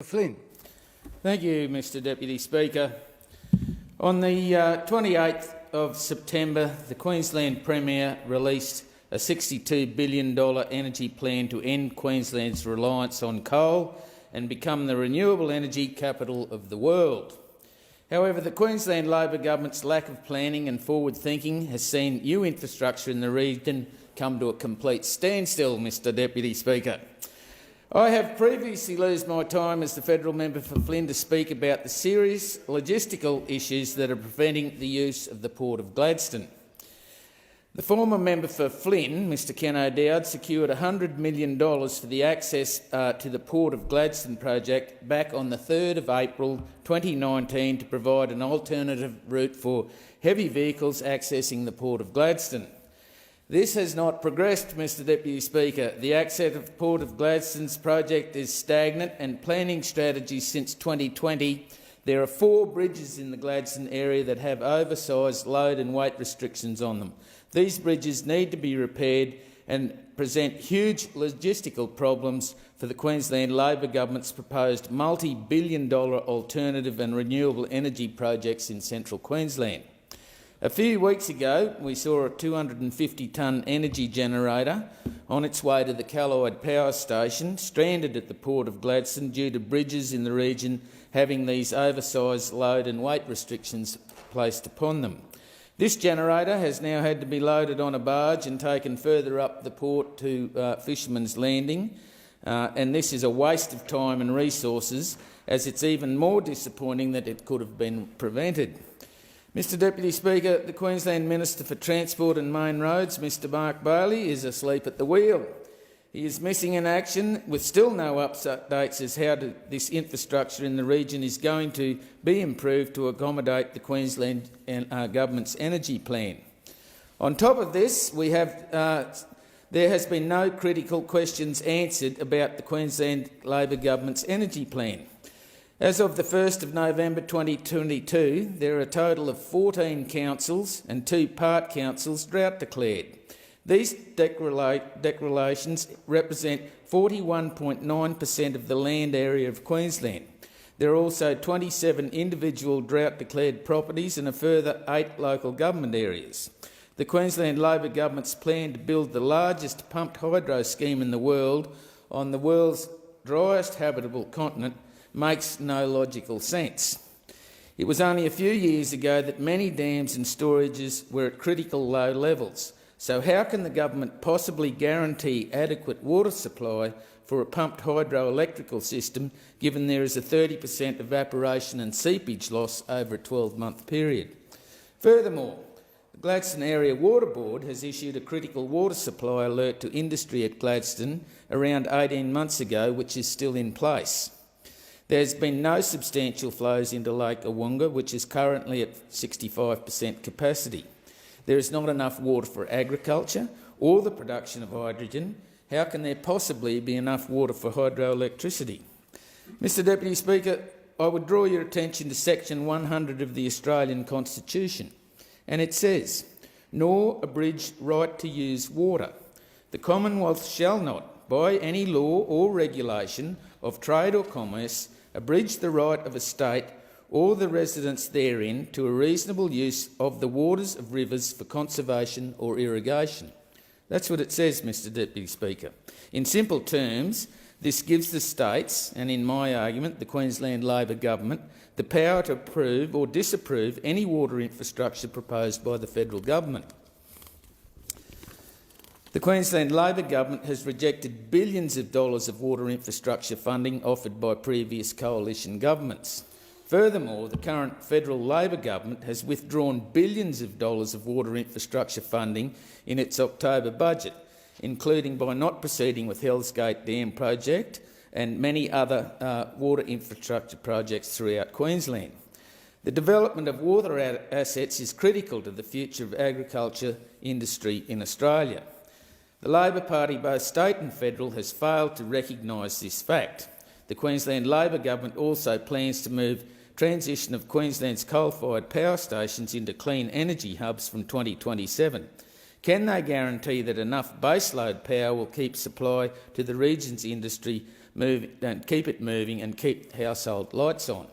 Flynn. Thank you, Mr Deputy Speaker. On the 28th of September, the Queensland Premier released a $62 billion energy plan to end Queensland's reliance on coal and become the renewable energy capital of the world. However, the Queensland Labor government's lack of planning and forward thinking has seen new infrastructure in the region come to a complete standstill, Mr Deputy Speaker. I have previously used my time as the federal member for Flynn to speak about the serious logistical issues that are preventing the use of the Port of Gladstone. The former member for Flynn, Mr Ken O'Dowd, secured $100 million for the access to the Port of Gladstone project back on the 3rd of April 2019 to provide an alternative route for heavy vehicles accessing the Port of Gladstone. This has not progressed, Mr Deputy Speaker. The access of Port of Gladstone's project is stagnant and planning strategies since 2020. There are 4 bridges in the Gladstone area that have oversized load and weight restrictions on them. These bridges need to be repaired and present huge logistical problems for the Queensland Labor government's proposed multi-billion-dollar alternative and renewable energy projects in central Queensland. A few weeks ago, we saw a 250-tonne energy generator on its way to the Callide Power Station stranded at the Port of Gladstone due to bridges in the region having these oversized load and weight restrictions placed upon them. This generator has now had to be loaded on a barge and taken further up the port to Fisherman's Landing, and this is a waste of time and resources, as it's even more disappointing that it could have been prevented. Mr Deputy Speaker, the Queensland Minister for Transport and Main Roads, Mr Mark Bailey, is asleep at the wheel. He is missing in action with still no updates as how this infrastructure in the region is going to be improved to accommodate the Queensland government's energy plan. On top of this, there has been no critical questions answered about the Queensland Labor government's energy plan. As of the 1st of November 2022, there are a total of 14 councils and 2 part councils drought declared. These declarations represent 41.9% of the land area of Queensland. There are also 27 individual drought-declared properties and a further 8 local government areas. The Queensland Labor government's plan to build the largest pumped hydro scheme in the world on the world's driest habitable continent makes no logical sense. It was only a few years ago that many dams and storages were at critical low levels. So how can the government possibly guarantee adequate water supply for a pumped hydroelectrical system, given there is a 30% evaporation and seepage loss over a 12-month period? Furthermore, the Gladstone Area Water Board has issued a critical water supply alert to industry at Gladstone around 18 months ago, which is still in place. There's been no substantial flows into Lake Awunga, which is currently at 65% capacity. There is not enough water for agriculture or the production of hydrogen. How can there possibly be enough water for hydroelectricity? Mr Deputy Speaker, I would draw your attention to section 100 of the Australian Constitution, and it says, "Nor abridge right to use water. The Commonwealth shall not, by any law or regulation of trade or commerce, abridge the right of a state or the residents therein to a reasonable use of the waters of rivers for conservation or irrigation." That's what it says, Mr Deputy Speaker. In simple terms, this gives the states, and in my argument, the Queensland Labor government, the power to approve or disapprove any water infrastructure proposed by the federal government. The Queensland Labor government has rejected billions of dollars of water infrastructure funding offered by previous coalition governments. Furthermore, the current federal Labor government has withdrawn billions of dollars of water infrastructure funding in its October budget, including by not proceeding with Hells Gate Dam project and many other water infrastructure projects throughout Queensland. The development of water assets is critical to the future of agriculture industry in Australia. The Labor Party, both state and federal, has failed to recognise this fact. The Queensland Labor government also plans to move transition of Queensland's coal-fired power stations into clean energy hubs from 2027. Can they guarantee that enough baseload power will keep supply to the region's industry keep it moving and keep household lights on.